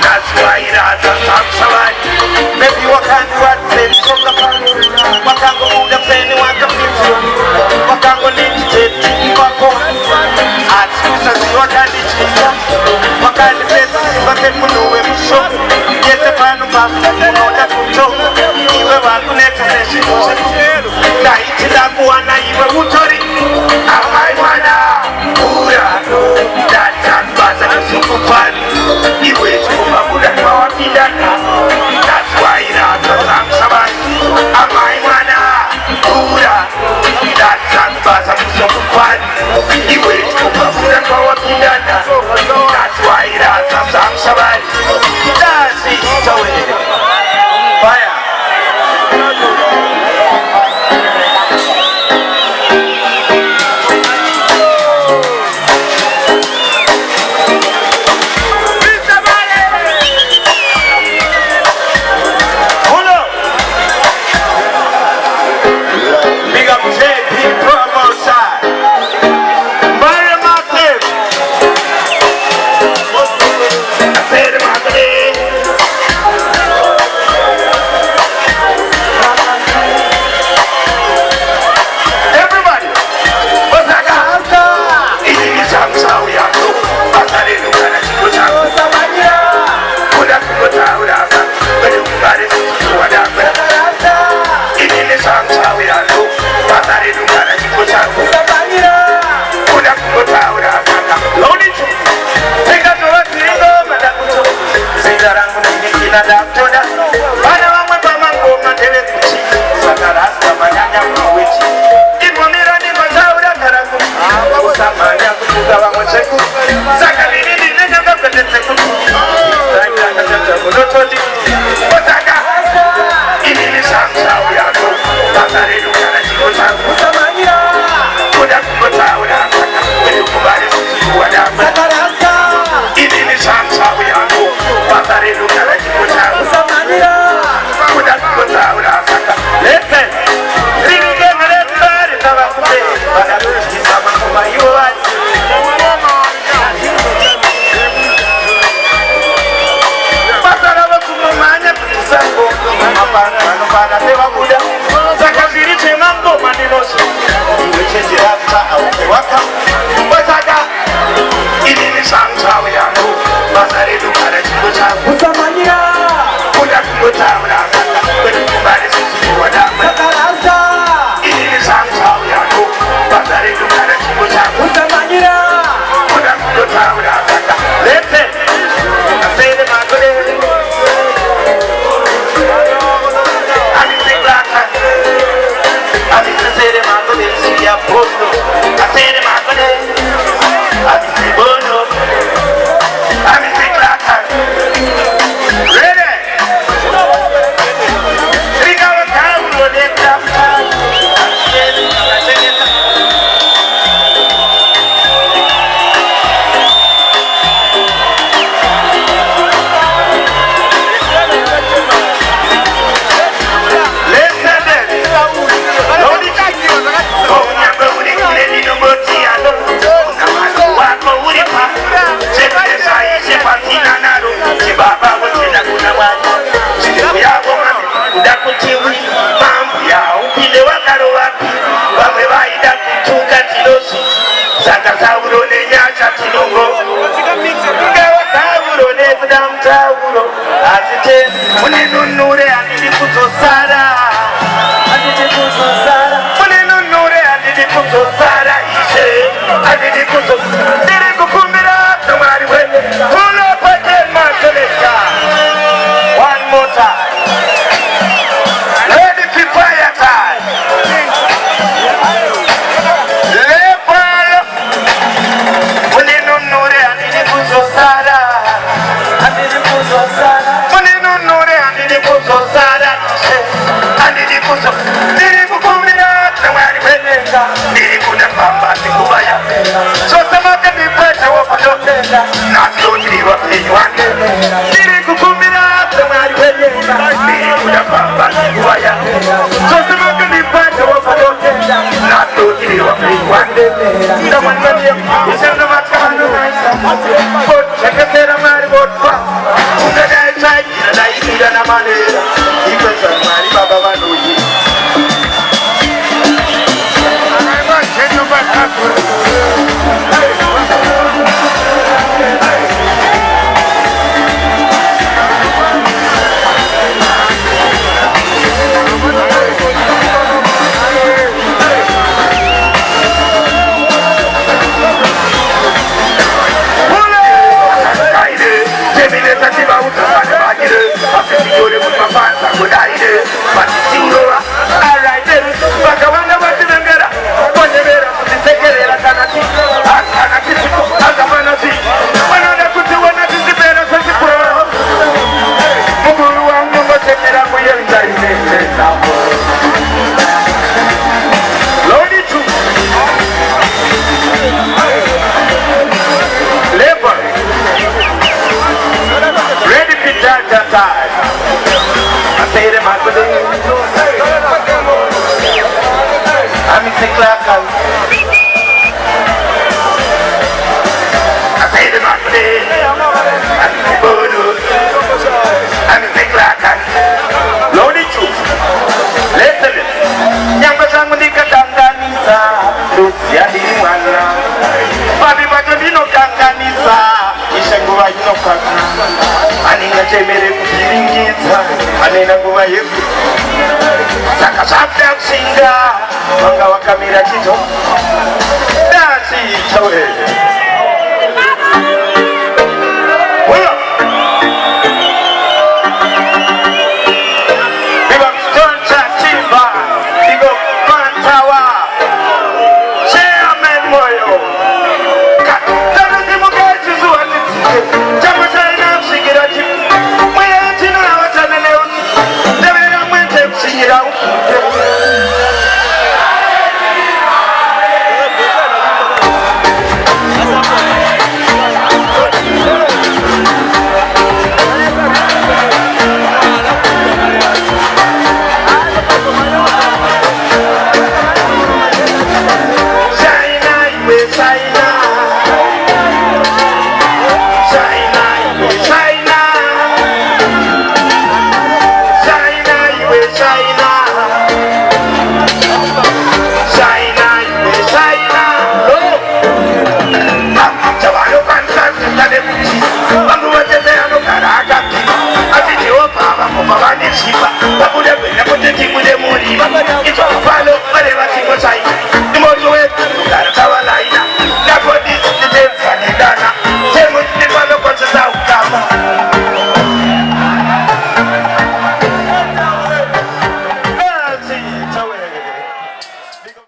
That's why it has a song survive. Maybe what can do what sense from the pan. What can go move the pen, what can fit you. What can go need to take you back home. Ask you to see what can the cheese. What can the place but they put no way to show. Yes, the pan of back, you know that you talk. Even while the next session was a chair. Now it's that one, even who told it. I wanna. That can pass a super fun. You wait for my good and my pidana. That's why it has a song survive. I wanna. That can pass a super fun. You wait for my good and my pidana. That's why it has a song survive. That's it. So fire. But check it out, Rajatai. I say them out today. I'm in the clock. I say them out today. I'm in the bodo. I'm in the clock. Lord, the truth. Listen. Nyamba zangu ndikatanganisa. Lucia himwana. Babi bajo dino kanganisa. Ishanguwa ino kaka. Aninga chemere kupiringita. Anina nguwa yeku. Saka sabda kusinga. Wanga wakamira chito. Dasi chowe. Wala.